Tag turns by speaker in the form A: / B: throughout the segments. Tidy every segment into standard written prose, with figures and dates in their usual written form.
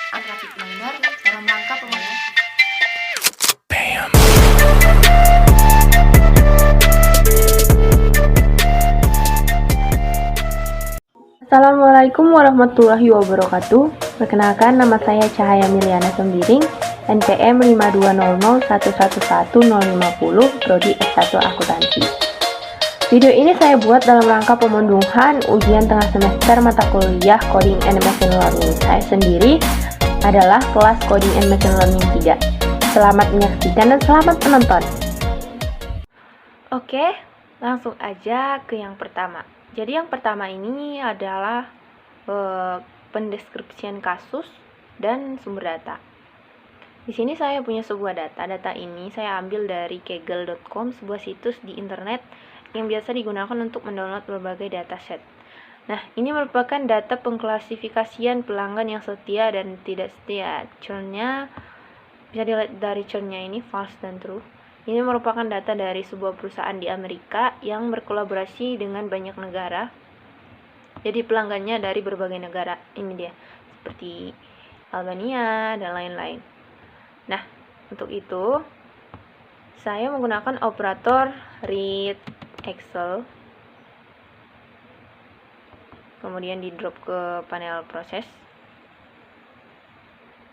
A: graphic designer dalam rangka pemulihan.
B: Assalamualaikum warahmatullahi wabarakatuh. Perkenalkan, nama saya Cahaya Miliana Sembiring, NPM 5200111050, Prodi S1 Akuntansi. Video ini saya buat dalam rangka pemenuhan ujian tengah semester mata kuliah Coding and Machine Learning. Saya sendiri adalah kelas Coding and Machine Learning 3. Selamat menyaksikan dan selamat menonton. Oke, langsung aja ke yang pertama. Jadi yang pertama ini adalah pendeskripsian kasus dan sumber data. Di sini saya punya sebuah data. Data ini saya ambil dari kaggle.com, sebuah situs di internet yang biasa digunakan untuk mendownload berbagai dataset. Nah, ini merupakan data pengklasifikasian pelanggan yang setia dan tidak setia. Churn-nya bisa dilihat dari churn-nya ini, false dan true. Ini merupakan data dari sebuah perusahaan di Amerika yang berkolaborasi dengan banyak negara. Jadi pelanggannya dari berbagai negara. Ini dia, seperti Albania dan lain-lain. Nah, untuk itu saya menggunakan operator read Excel. Kemudian di drop ke panel proses.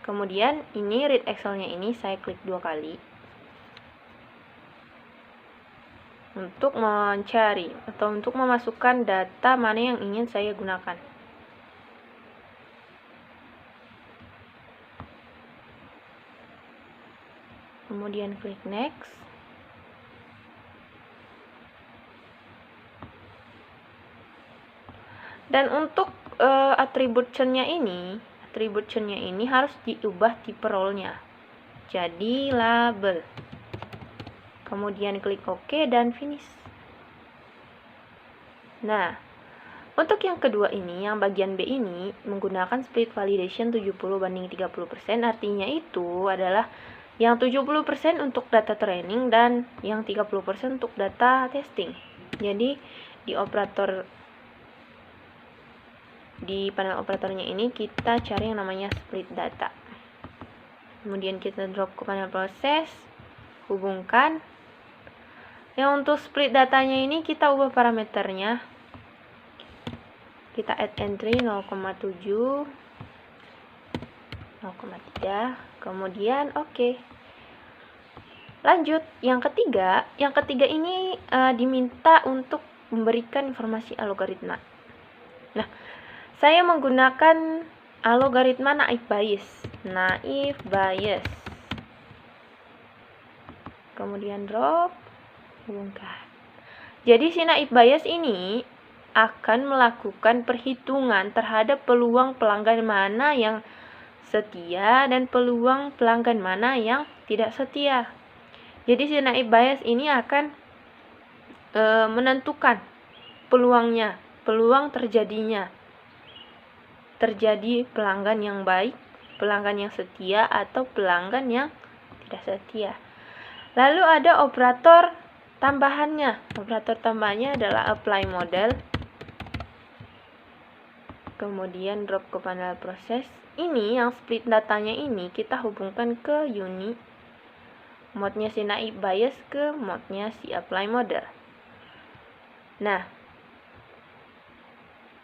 B: Kemudian ini read Excel-nya ini saya klik 2 kali untuk mencari atau untuk memasukkan data mana yang ingin saya gunakan. Kemudian klik next. Dan untuk atribut churn-nya ini harus diubah tipe role-nya jadi label. Kemudian klik OK dan finish. Nah, untuk yang kedua ini, yang bagian B ini menggunakan split validation 70/30%, artinya itu adalah yang 70% untuk data training dan yang 30% untuk data testing. Jadi di panel operatornya ini kita cari yang namanya split data. Kemudian kita drop ke panel proses, hubungkan. Yang untuk split datanya ini kita ubah parameternya. Kita add entry 0,7, 0,3, kemudian oke. Lanjut, yang ketiga ini diminta untuk memberikan informasi algoritma. Nah, saya menggunakan algoritma naive Bayes. Kemudian drop, hubungkan. Jadi si naive Bayes ini akan melakukan perhitungan terhadap peluang pelanggan mana yang setia dan peluang pelanggan mana yang tidak setia. Jadi si naive Bayes ini akan menentukan peluang terjadi pelanggan yang baik, pelanggan yang setia, atau pelanggan yang tidak setia. Lalu ada operator tambahannya. Operator tambahannya adalah apply model. Kemudian drop ke panel proses. Ini yang split datanya ini kita hubungkan ke uni. Mode-nya si naive Bayes ke mode-nya si apply model. Nah,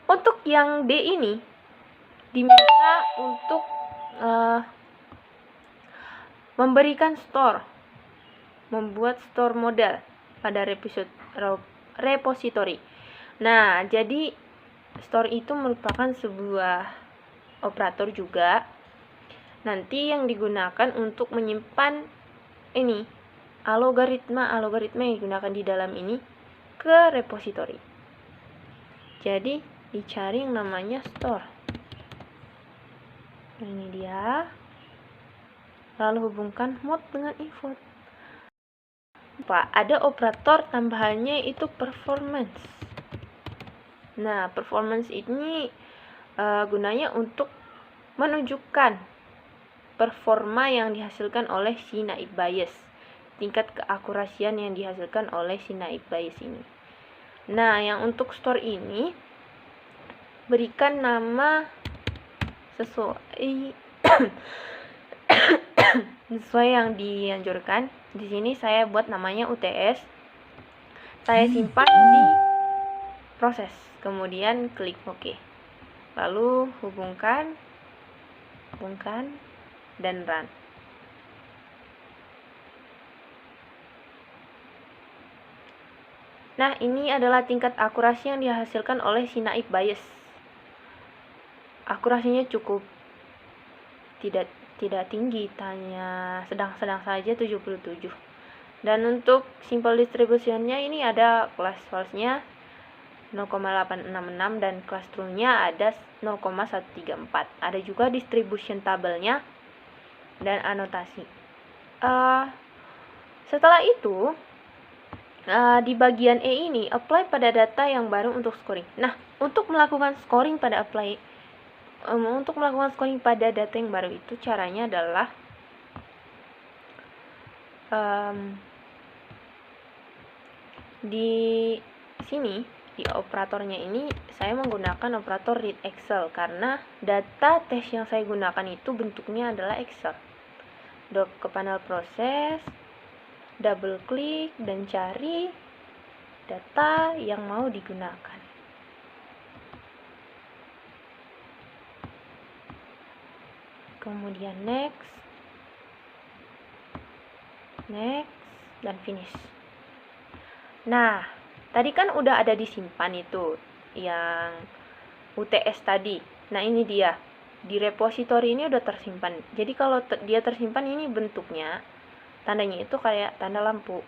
B: untuk yang D ini diminta untuk memberikan membuat store model pada repository. Nah, jadi store itu merupakan sebuah operator juga. Nanti yang digunakan untuk menyimpan ini algoritma yang digunakan di dalam ini ke repository. Jadi dicari yang namanya store. Ini dia. Lalu hubungkan mode dengan import. Ada operator tambahannya itu performance. Nah, performance ini gunanya untuk menunjukkan performa yang dihasilkan oleh si naive Bayes, tingkat keakurasian yang dihasilkan oleh si naive Bayes ini. Nah, yang untuk store ini berikan nama sesuai sesuai yang dianjurkan. Di sini saya buat namanya UTS. Saya simpan di proses, kemudian klik OK. Lalu hubungkan dan run. Nah, ini adalah tingkat akurasi yang dihasilkan oleh si naive Bayes. Akurasinya cukup tidak tinggi, hanya sedang-sedang saja 77. Dan untuk simple distributionnya ini ada class false-nya 0,866 dan class true-nya ada 0,134. Ada juga distribution tabelnya dan anotasi. Setelah itu, di bagian E ini, apply pada data yang baru untuk scoring. Nah, untuk melakukan scoring pada data yang baru itu caranya adalah di sini, di operatornya ini saya menggunakan operator read Excel karena data tes yang saya gunakan itu bentuknya adalah Excel. Drop ke panel proses, double klik dan cari data yang mau digunakan. Kemudian next, dan finish. Nah, tadi kan udah ada disimpan itu yang UTS tadi. Nah, ini dia. Di repository ini udah tersimpan. Jadi kalau dia tersimpan, ini bentuknya tandanya itu kayak tanda lampu.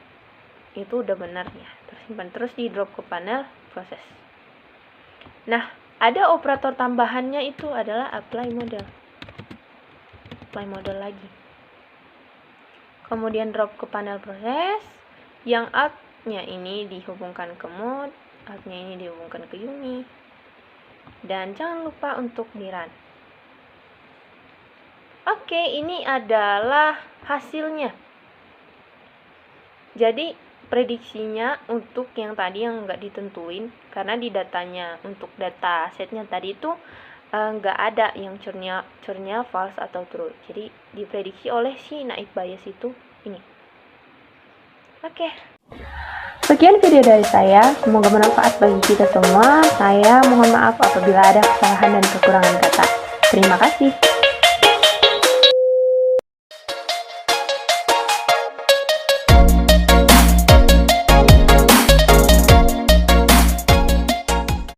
B: Itu udah benar ya, tersimpan. Terus di drop ke panel proses. Nah, ada operator tambahannya itu adalah apply model. Apply model lagi. Kemudian drop ke panel proses. Yang alt-nya ini dihubungkan ke mode, alt-nya ini dihubungkan ke uni. Dan jangan lupa untuk di run. Oke, ini adalah hasilnya. Jadi prediksinya untuk yang tadi yang nggak ditentuin, karena di datanya untuk data setnya tadi itu nggak ada yang churnnya false atau true. Jadi diprediksi oleh si naive Bayes itu ini. Oke. Sekian video dari saya, semoga bermanfaat bagi kita semua. Saya mohon maaf apabila ada kesalahan dan kekurangan kata. Terima kasih.